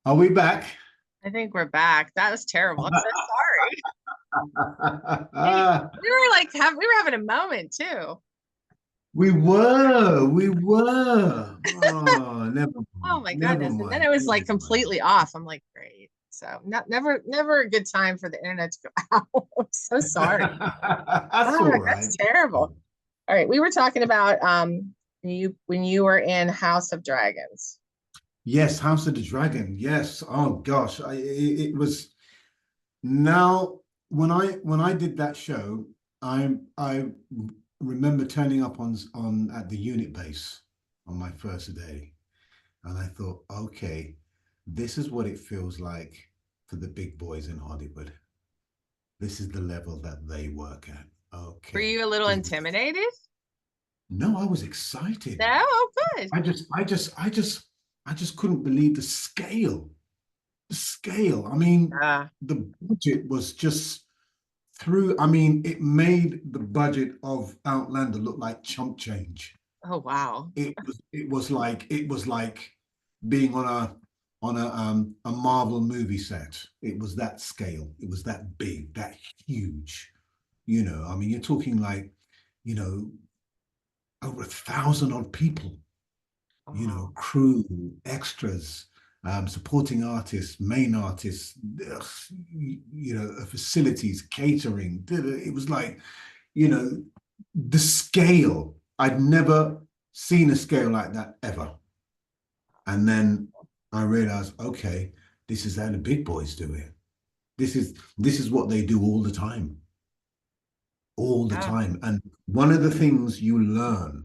Are we back? I think we're back. That was terrible. I'm so sorry. We were like we were having a moment too. We were. Oh, never Oh mind. my Never goodness. And then mind. it was like Never mind. completely off. I'm like, great. So never a good time for the internet to go out. I'm so sorry. That's Oh, all that's right. terrible. All right. We were talking about when you were in House of Dragons. Yes, House of the Dragon. Yes. Oh gosh, it was now when I did that show, I remember turning up on at the unit base on my first day. And I thought, okay, this is what it feels like for the big boys in Hollywood. This is the level that they work at. Were you Okay. a little intimidated? No, I was excited. No? Oh, good. I just couldn't believe the scale. The scale. I mean, Uh, the budget was just through. I mean, it made the budget of Outlander look like chump change. oh wow. It was like being on a Marvel movie set. It was that scale. It was that big, that huge. I mean, you're talking like, you know, over 1,000 odd people. Oh, Crew, extras, supporting artists, main artists, facilities, catering. It was like, you know, the scale. I'd never seen a scale like that ever. And then I realized, okay, this is how the big boys do it. This is what they do all the yeah. time. And one of the things you learn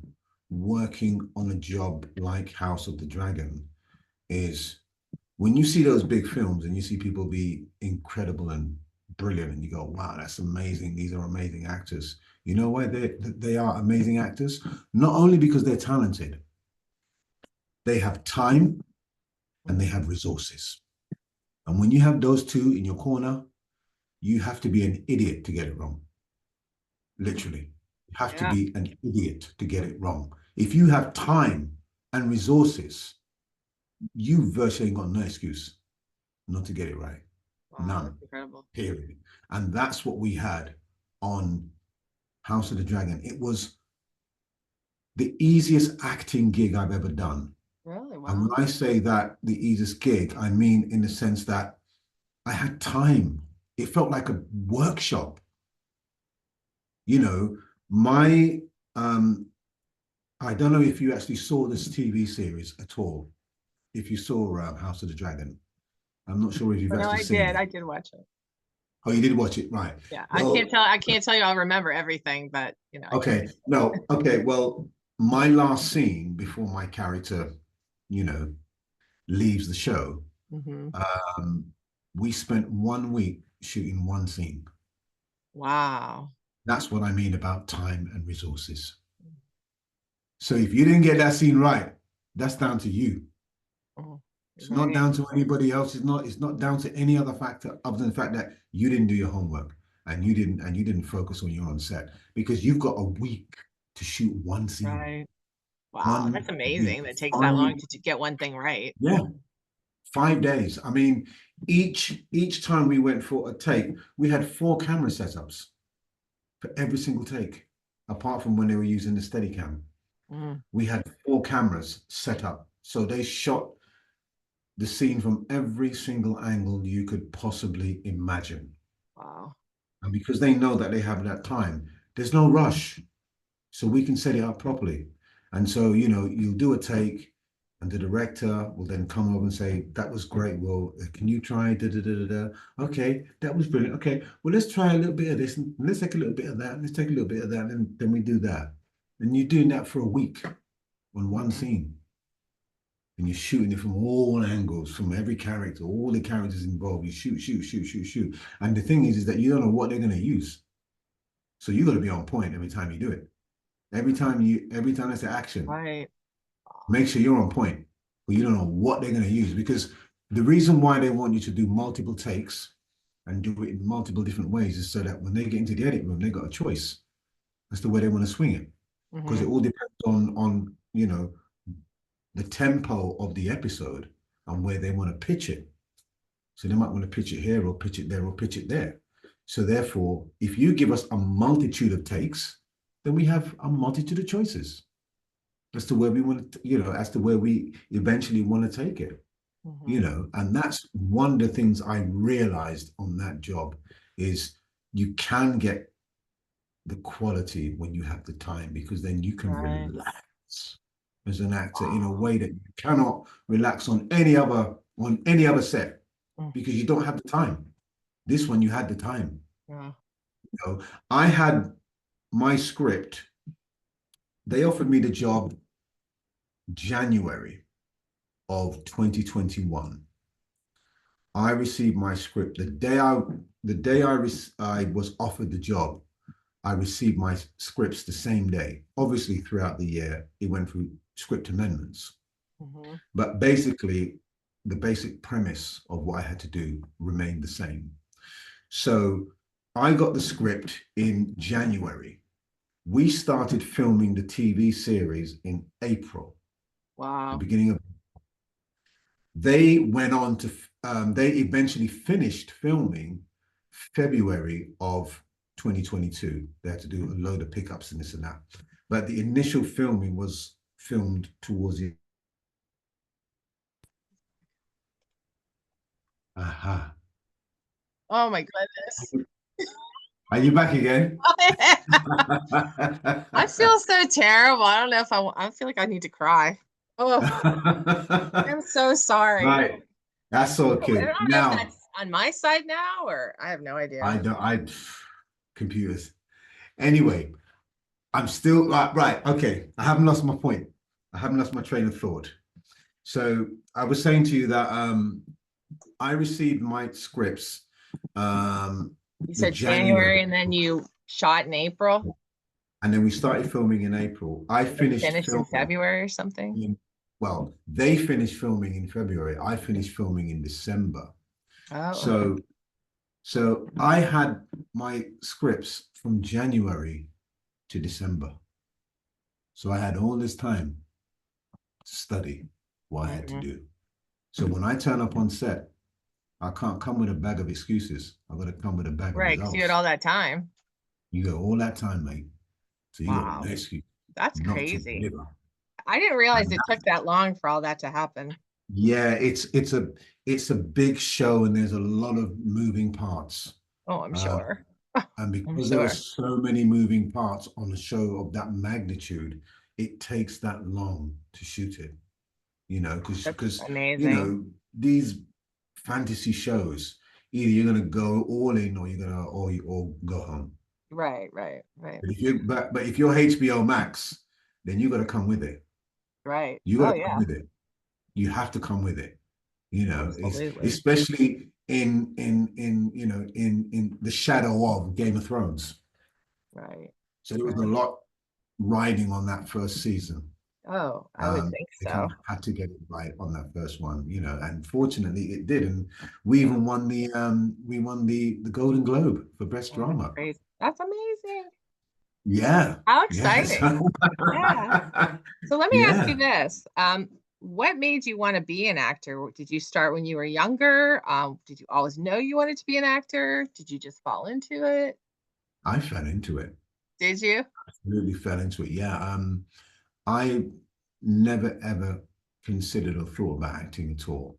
working on a job like House of the Dragon is when you see those big films and you see people be incredible and brilliant, and you go, wow, that's amazing. These are amazing actors. You know why they are amazing actors? Not only because they're talented, they have time and they have resources. And when you have those two in your corner, you have to be an idiot to get it wrong. Literally, you have to Yeah. be an idiot to get it wrong. If you have time and resources, you virtually ain't got no excuse not to get it right. Wow, None, that's incredible. period. And that's what we had on House of the Dragon. It was the easiest acting gig I've ever done. Really? And Wow. when I say that the easiest gig, I mean in the sense that I had time. It felt like a workshop. You know, my I don't know if you actually saw this TV series at all. If you saw House of the Dragon, I'm not sure if you've Oh, no, actually I seen did. it. I did watch it. Oh, you did watch it, right? Yeah. Well, I can't tell you I'll remember everything, but I can. okay, no, okay. Well, my last scene before my character, you know, leaves the show, Hmm. um, we spent 1 week shooting one scene. Wow. That's what I mean about time and resources. So if you didn't get that scene right, that's down to you. Oh, It's not right. down to anybody else. It's not down to any other factor other than the fact that you didn't do your homework and you didn't focus on your own set because you've got a week to shoot one scene. Right. Wow. One That's amazing. week. That it takes that Five, long to get one thing right. yeah, 5 days. I mean, each time we went for a take, we had four camera setups for every single take, apart from when they were using the Steadicam. Mm. We had four cameras set up. So they shot the scene from every single angle you could possibly imagine. Wow. And because they know that they have that time, there's no rush. So we can set it up properly. And so, you'll do a take, and the director will then come over and say, that was great. Well, can you try? Da, da, da, da, da. Okay, that was brilliant. Okay, well, let's try a little bit of this, and let's take a little bit of that, and let's take a little bit of that, and then we do that. And you're doing that for a week on one Mhm. scene. And you're shooting it from all angles, from every character, all the characters involved. You shoot, shoot, shoot, shoot, shoot. And the thing is that you don't know what they're going to use. So you got to be on point every time you do it. Every time there's an action, Right. make sure you're on point. But you don't know what they're going to use because the reason why they want you to do multiple takes and do it in multiple different ways is so that when they get into the edit room, they got a choice as to where they want to swing it. Because it Hmm. all depends on the tempo of the episode and where they want to pitch it. So they might want to pitch it here or pitch it there or pitch it there. So therefore, if you give us a multitude of takes, then we have a multitude of choices as to where we want to, as to where we eventually want to take it. And that's one of the things I realized on that job is you can get the quality when you have the time, because then you can relax as an actor in a way that you cannot relax on any other set, because you don't have the time. This one, you had the time. I had my script. They offered me the job January of 2021. I received my script the day I was offered the job. I received my scripts the same day. Obviously, throughout the year, it went through script amendments. But basically, the basic premise of what I had to do remained the same. So I got the script in January. We started filming the TV series in April. Wow. The beginning of. They went on to, they eventually finished filming February of 2022. They had to do a load of pickups and this and that. But the initial filming was filmed towards the. Aha. Oh my goodness. Are you back again? I feel so terrible. I don't know if I feel like I need to cry. Oh, I'm so sorry. Right. That's okay. I don't know if that's on my side now, or I have no idea. Computers. Anyway, I'm still right. Okay. I haven't lost my point. I haven't lost my train of thought. So I was saying to you that I received my scripts. You said January, and then you shot in April. And then we started filming in April. I finished in February or something. Well, they finished filming in February. I finished filming in December. Oh. So I had my scripts from January to December. So I had all this time to study what I had to do. So when I turn up on set, I can't come with a bag of excuses. I've got to come with a bag of results. Right, because you had all that time. You got all that time, mate. So you got no excuse. That's crazy. I didn't realize it took that long for all that to happen. Yeah, it's a big show, and there's a lot of moving parts. Oh, I'm sure. And because there are so many moving parts on a show of that magnitude, it takes that long to shoot it. Because these fantasy shows, either you're gonna go all in or you're gonna or go home. Right. But if you're HBO Max, then you got to come with it. Right. You got to come with it. You have to come with it. Especially in the shadow of Game of Thrones. Right. So there was a lot riding on that first season. Oh, I would think so. Kind of had to get it right on that first one, and fortunately it did, and we even won the Golden Globe for best drama. That's amazing. Yeah. How exciting. Yeah. So let me ask you this. What made you want to be an actor? Did you start when you were younger? Did you always know you wanted to be an actor? Did you just fall into it? I fell into it. Did you? Absolutely fell into it. Yeah. I never ever considered or thought about acting at all.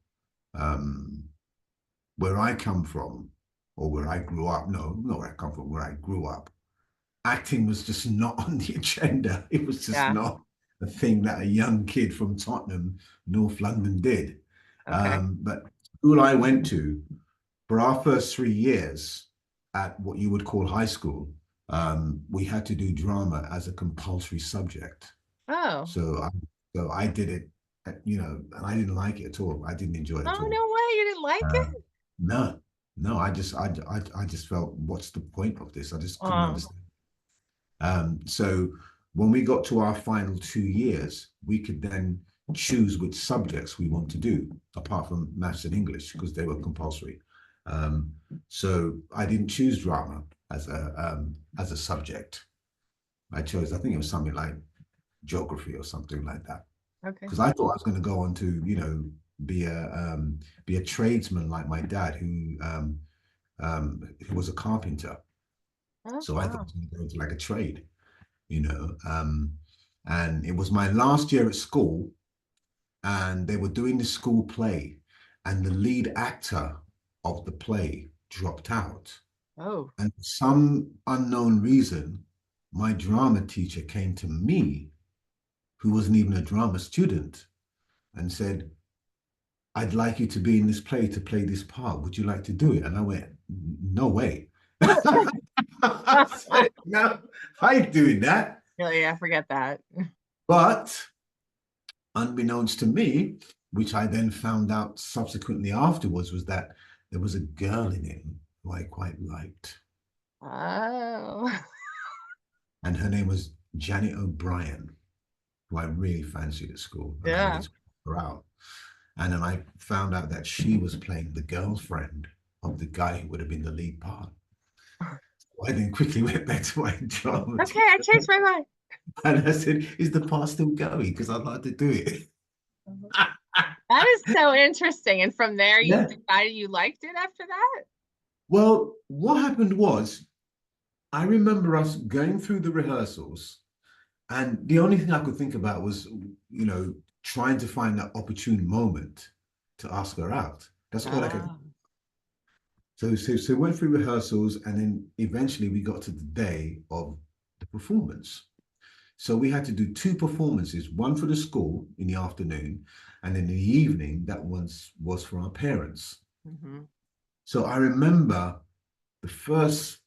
Where I come from, or where I grew up, no, not where I come from, where I grew up, acting was just not on the agenda. It was just not a thing that a young kid from Tottenham, North London did. But school I went to, for our first 3 years at what you would call high school, we had to do drama as a compulsory subject. Oh. So I did it, and I didn't like it at all. I didn't enjoy it at all. Oh, no way. You didn't like it? No, I just felt, what's the point of this? I just couldn't understand. So when we got to our final 2 years, we could then choose which subjects we want to do, apart from maths and English, because they were compulsory. So I didn't choose drama as a subject. I chose, I think it was something like geography or something like that. Okay. Because I thought I was going to go on to, be a tradesman like my dad, who was a carpenter. Oh, So I thought I wow. was going to go into like a trade, you know. And it was my last year at school, and they were doing the school play, and the lead actor of the play dropped out. Oh, And for some unknown reason, my drama teacher came to me, who wasn't even a drama student, and said, I'd like you to be in this play to play this part. Would you like to do it? And I went, no way. I said, no, I ain't doing that. yeah, forget that. But unbeknownst to me, which I then found out subsequently afterwards, was that there was a girl in it who I quite liked. Oh, And her name was Janet O'Brien, who I really fancied at school. I kind of yeah. just put her out. And then I found out that she was playing the girlfriend of the guy who would have been the lead part. So I then quickly went back to my drama Okay, I teacher changed my mind. and I said, is the part still going? Because I'd like to do it. That is so interesting. And from there, you Yeah. decided you liked it after that? Well, what happened was, I remember us going through the rehearsals, and the only thing I could think about was, trying to find that opportune moment to ask her out. That's all I could. Oh, So went through rehearsals, and then eventually we got to the day of the performance. So we had to do two performances, one for the school in the afternoon, and in the evening, that was for our parents. mhm. So I remember the first,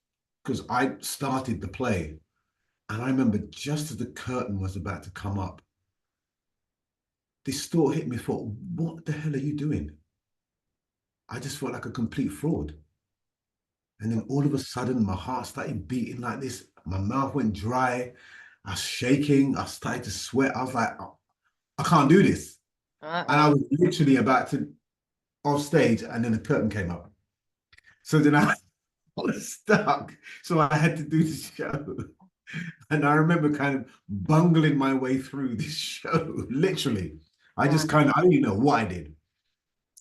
because I started the play, and I remember just as the curtain was about to come up, this thought hit me. Thought, what the hell are you doing? I just felt like a complete fraud. And then all of a sudden, my heart started beating like this. My mouth went dry. I was shaking. I started to sweat. I was like, "Oh, I can't do this." And I Uh-oh. was literally about to off stage, and then the curtain came up. So then I was stuck. So I had to do the show. And I remember kind of bungling my way through this show, literally. I Yeah. just kind of, I don't even know what I did.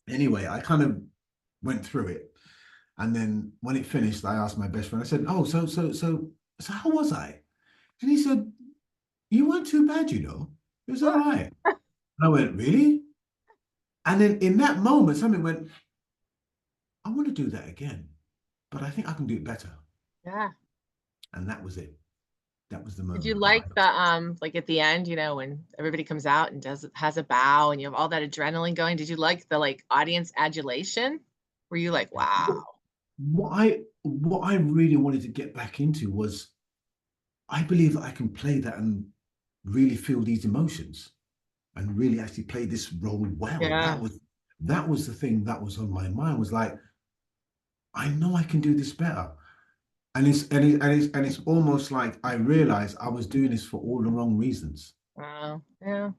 Anyway, I kind of went through it. And then when it finished, I asked my best friend, I said, oh, so how was I? And he said, you weren't too bad, you know. It was all right. And I went, really? And then in that moment, something went, I want to do that again, but I think I can do it better. Yeah. And that was it. That was the Did you moment that like the like at the end, when everybody comes out and has a bow and you have all that adrenaline going? Did you like the like audience adulation? Were you like, wow? what I really wanted to get back into was I believe that I can play that and really feel these emotions and really actually play this role well. Yeah. That was the thing that was on my mind, was like, I know I can do this better. And it's almost like I realized I was doing this for all the wrong reasons. Wow. Yeah.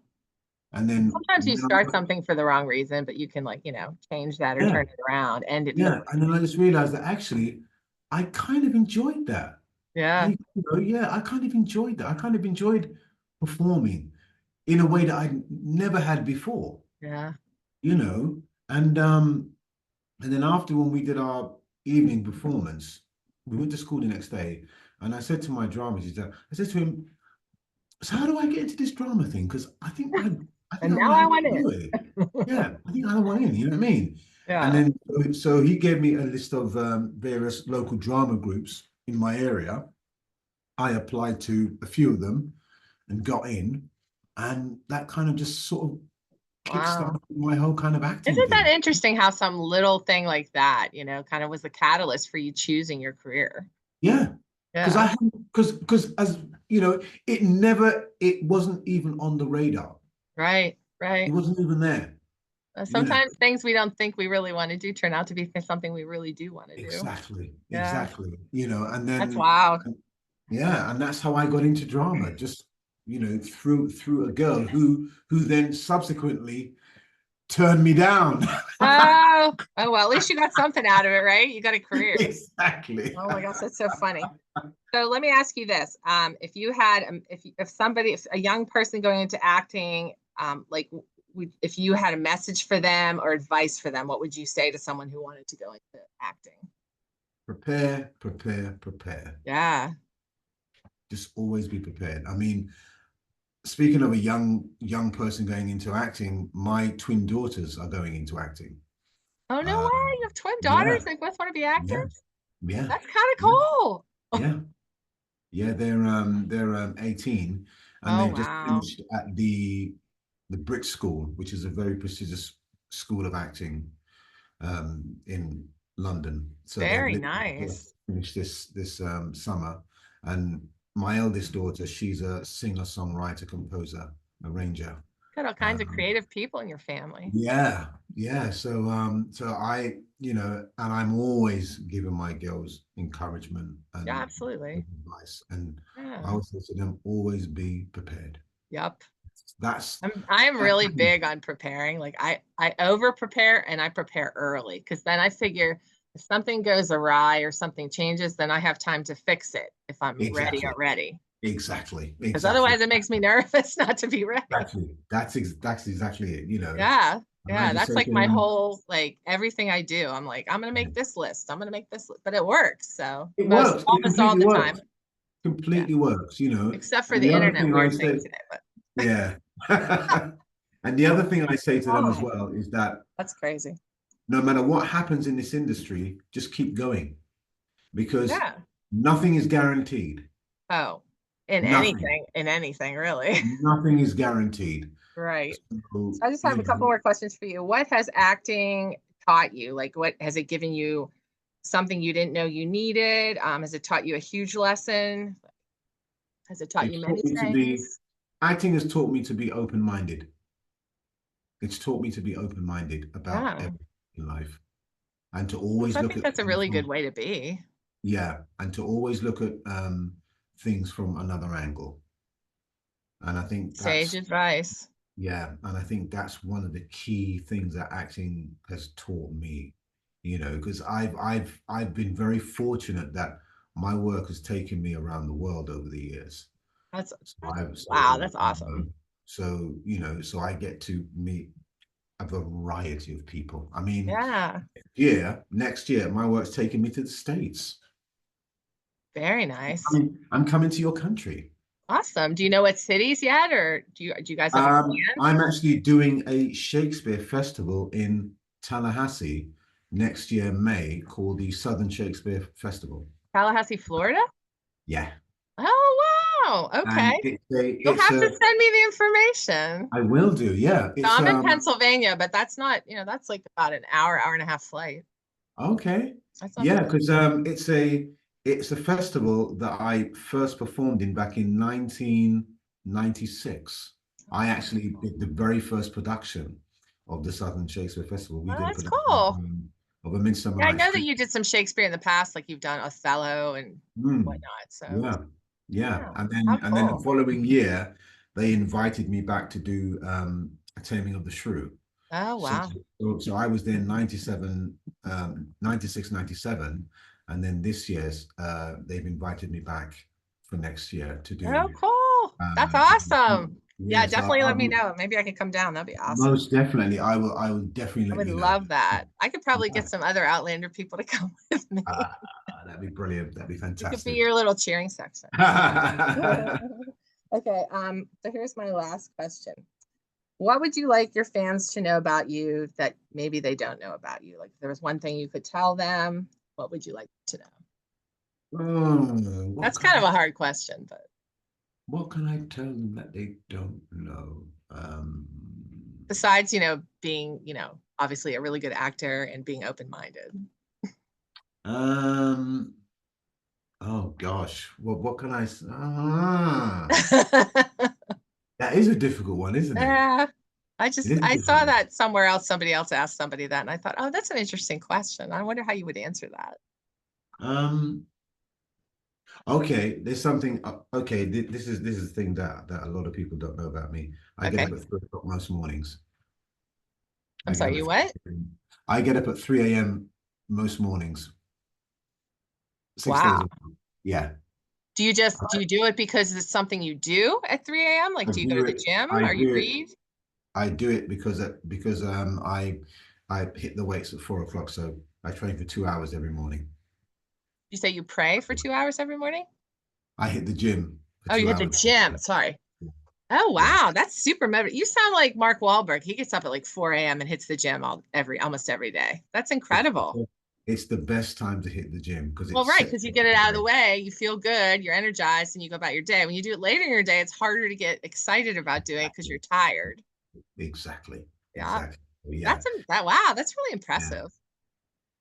And then Sometimes you when start something for the wrong reason, but you can like, change that or yeah, turn it around, end it yeah. different. And then I just realized that actually I kind of enjoyed that. Yeah. Yeah, I kind of enjoyed that. I kind of enjoyed performing in a way that I never had before, Yeah. you know. And then after, when we did our evening performance, we went to school the next day, and I said to my drama teacher, I said to him, so how do I get into this drama thing? Because I think And I now want to I have want a in. go at it. Yeah, I think I want in, you know what I mean? And Yeah. then so he gave me a list of various local drama groups in my area. I applied to a few of them and got in, and that kind of just sort of Wow. kickstarted my whole kind of acting Isn't that thing. interesting how some little thing like that, kind of was the catalyst for you choosing your career? Yeah, because Yeah. I because as you know, it wasn't even on the radar. Right. It Right. wasn't even there. You know, Sometimes things we don't think we really want to do turn out to be something we really do want to do. exactly, Yeah. exactly. And That's then wild. yeah, and that's how I got into drama. Just through a girl who then subsequently turned me down. Oh, well, at least you got something out of it, right? You got a career. Exactly. Oh my gosh, that's so funny. So let me ask you this. If you had, if somebody, if a young person going into acting, like if you had a message for them or advice for them, what would you say to someone who wanted to go into acting? Prepare, prepare, prepare. Yeah. Just always be prepared. I mean, speaking of a young person going into acting, my twin daughters are going into acting. Oh, no way. You have twin daughters. Yeah, They both want to be yeah, actors. yeah, That's kind of yeah, cool. yeah. Yeah, they're 18 and Oh, they've just wow. finished at the Brit School, which is a very prestigious school of acting in London. So they've Very literally nice. just finished this summer. And my eldest daughter, she's a singer, songwriter, composer, arranger. Got all kinds of Um, creative people in your family. yeah, yeah. So and I'm always giving my girls encouragement Yeah, and absolutely. advice. And I Yeah. always say to them, always be prepared. Yep. That's I'm that's really big on preparing. Like I over prepare and I prepare early because then I figure if something goes awry or something changes, then I have time to fix it if I'm ready exactly, already. exactly, Because exactly, otherwise it makes me nervous not to be ready. exactly. That's exactly it, Yeah. And I Yeah, just that's say like to my them, whole like everything I do. I'm like, I'm gonna make this list. I'm gonna make this list. But it works. So it works. It almost all completely the time. works. Yeah. Completely works, Except for And the the other internet thing I weird thing say, today, but yeah. And the other thing I say to them as God, well is that that's crazy. no matter what happens in this industry, just keep going because Yeah. nothing is guaranteed. Oh, Nothing. in anything, really. Nothing is guaranteed. Right. So, So I just have a couple more questions for you. What has acting taught you? Like, what has it given you something you didn't know you needed? Has it taught you a huge lesson? Has it taught you it's many taught me to be, things? acting has taught me to be open-minded. It's taught me to be open-minded about Yeah. everything in life and to So always I look think at that's a things really good from, way to be. yeah, and to always look at things from another angle. And I think Sage that's, advice. yeah, and I think that's one of the key things that acting has taught me, because I've been very fortunate that my work has taken me around the world over the years. That's So I've wow, so that's awesome. so I get to meet a variety of people. I mean, Yeah. next year, my work's taking me to the States. Very nice. I'm coming to your country. Awesome. Do you know what cities yet, or do you guys have a plan? I'm actually doing a Shakespeare festival in Tallahassee next year, May, called the Southern Shakespeare Festival. Tallahassee, Florida? Yeah, Oh, wow. Okay. and You'll have to send me the information. I will do. Yeah, So it's I'm in Pennsylvania, but that's not, that's like about an hour and a half flight. okay. That's not too Yeah, bad. because it's a festival that I first performed in back in 1996. I Oh, actually did the very first production of the Southern Shakespeare Festival. We oh, did a that's production cool. of A Midsummer Yeah, I Night's know that Dream. you did some Shakespeare in the past, like you've done Othello and Mm, whatnot. So, yeah, yeah. yeah, And how then the cool. following year, they invited me back to do A Taming of the Shrew. Oh, So, wow. so I was there 97, 96, 97. And then this year's, they've invited me back for next year Oh, cool. That's awesome. Yeah, yeah, so definitely let me know. Maybe I can come down. That'd be awesome. most definitely, I will definitely I let would you know. love that. I could probably Yeah, get some other Outlander people to come with uh, me. that'd be brilliant. That'd be You could be fantastic. your little cheering section. Okay, so here's my last question. What would you like your fans to know about you that maybe they don't know about you? Like if there was one thing you could tell them, what would you like to know? Oh, That's kind of a hard question, but what can I tell them that they don't know? besides, being, obviously a really good actor and being open-minded. Um, oh gosh, what can I say? That is a difficult one, isn't it? Yeah, It is a I difficult saw one. that somewhere else. Somebody else asked somebody that, and I thought, oh, that's an interesting question. I wonder how you would answer that. Um, okay, there's something. Okay, this is the thing that a lot of people don't know about me. I get Okay. up at 3 o'clock most mornings. I'm I get sorry, up you at what? 3 a.m. I get up at 3 a.m. most mornings, 6 days a Wow. week. Yeah, Do you do it because it's something you do at 3 a.m.? Like, I do you go to do the it. gym I or you do it. read? I do it because I hit the weights at 4 o'clock, so I train for 2 hours every morning. You say you pray for 2 hours every morning? I hit the gym for Oh, you two hit the hours. gym. Sorry. Oh, Yeah. wow. That's super motivating. You sound like Mark Wahlberg. He gets up at like 4 a.m. and hits the gym almost every day. That's It's, incredible. it's the best time to hit the gym because it Well, right, sets because you up get it the out of the day. way, you feel good, you're energized, and you go about your day. When you do it later in your day, it's harder to get excited about doing it because you're tired. Exactly. Yeah. Exactly. Yeah. Wow, that's really Yeah. impressive.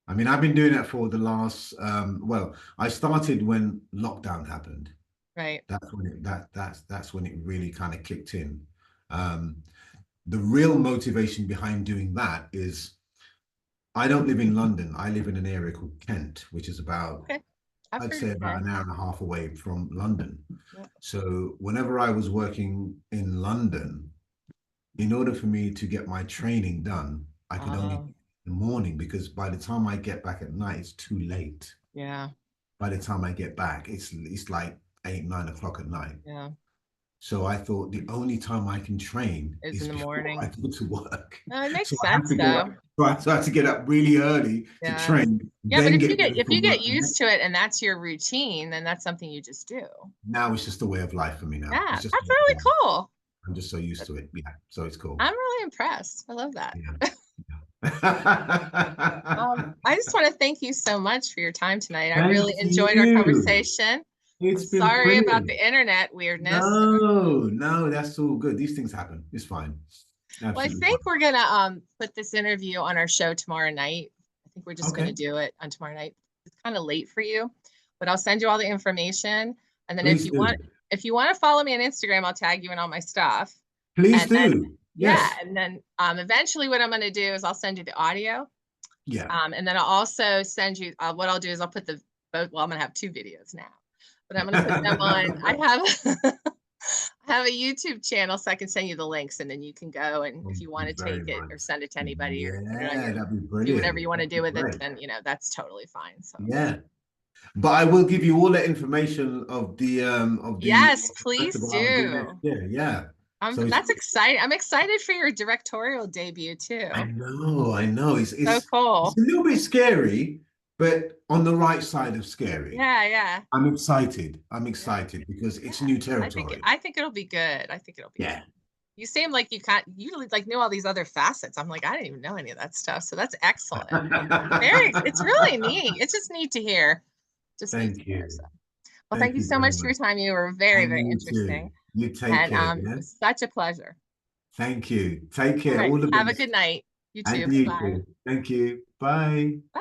I mean, I've been doing that for the last well, I started when lockdown happened. Right. That's when that's when it really kind of kicked in. Um, the real motivation behind doing that is I don't live in London. I live in an area called Kent, which is about, Okay. I've I'd heard say, of about Ken. an hour and a half away from London. Yep. So whenever I was working in London, in order for me to get my training done, I could only do Oh, it in the morning because by the time I get back at night, it's too late. yeah, By the time I get back, it's like 8, 9 o'clock at night. yeah. So I thought the only time I can train Is in is the before I morning. go to work. It So makes I have sense to get up. though. So I have to get up really early to Yeah. train, Yeah, but then get ready if for you get work. used to it and that's your routine, then that's something you just do. Now it's just a way of life for me now. Yeah, It's just a that's way of really life. cool. I'm just so used to it. Yeah. So it's cool. I'm really impressed. I love that. Yeah. I just want to thank you so much for your time tonight. I Thank really enjoyed our you. conversation. I'm It's been sorry about brilliant. the internet weirdness. No, that's all good. These things happen. It's fine. Well, I Absolutely think fine. we're gonna put this interview on our show tomorrow night. I think we're just gonna Okay. do it on tomorrow night. It's kind of late for you, but I'll send you all the information. And then Please do. if you want to follow me on Instagram, I'll tag you in all my stuff. Please And then do. yeah, Yes. and then eventually what I'm gonna do is I'll send you the audio. Yeah. And then I'll also send you what I'll do is I'll put the both. Well, I'm gonna have two videos now, but I'm gonna put them on. I have I have a YouTube channel, so I can send you the links, and then you can go and if Thank you want you to very take it or much. send it to anybody or put it on Yeah, your that'd be do whatever brilliant. you want to That'd be do with it, great. then that's totally fine. So Yeah. But I will give you all the information of the yes, please festival I'm doing next do. year. Yeah. So it's That's exciting. I'm excited for your directorial debut too. I know. So It's cool. a little bit scary, but on the right side of scary. Yeah, yeah, I'm excited. I'm yeah, excited because it's yeah. new territory. I think it'll be good. I think it'll be good. Yeah. You seem like you like knew all these other facets. I'm like, I didn't even know any of that stuff. So that's excellent. It's really neat. It's just neat to hear. Just neat to Thank hear. So, you. well, thank Thank you you so very much for much. your time. You were very, And very you interesting. too. You take And care. it Yeah. was such a pleasure. Thank you. Take All care. right. All the Have a good best. night. You too. And you Bye. too. Thank you. Bye. Bye.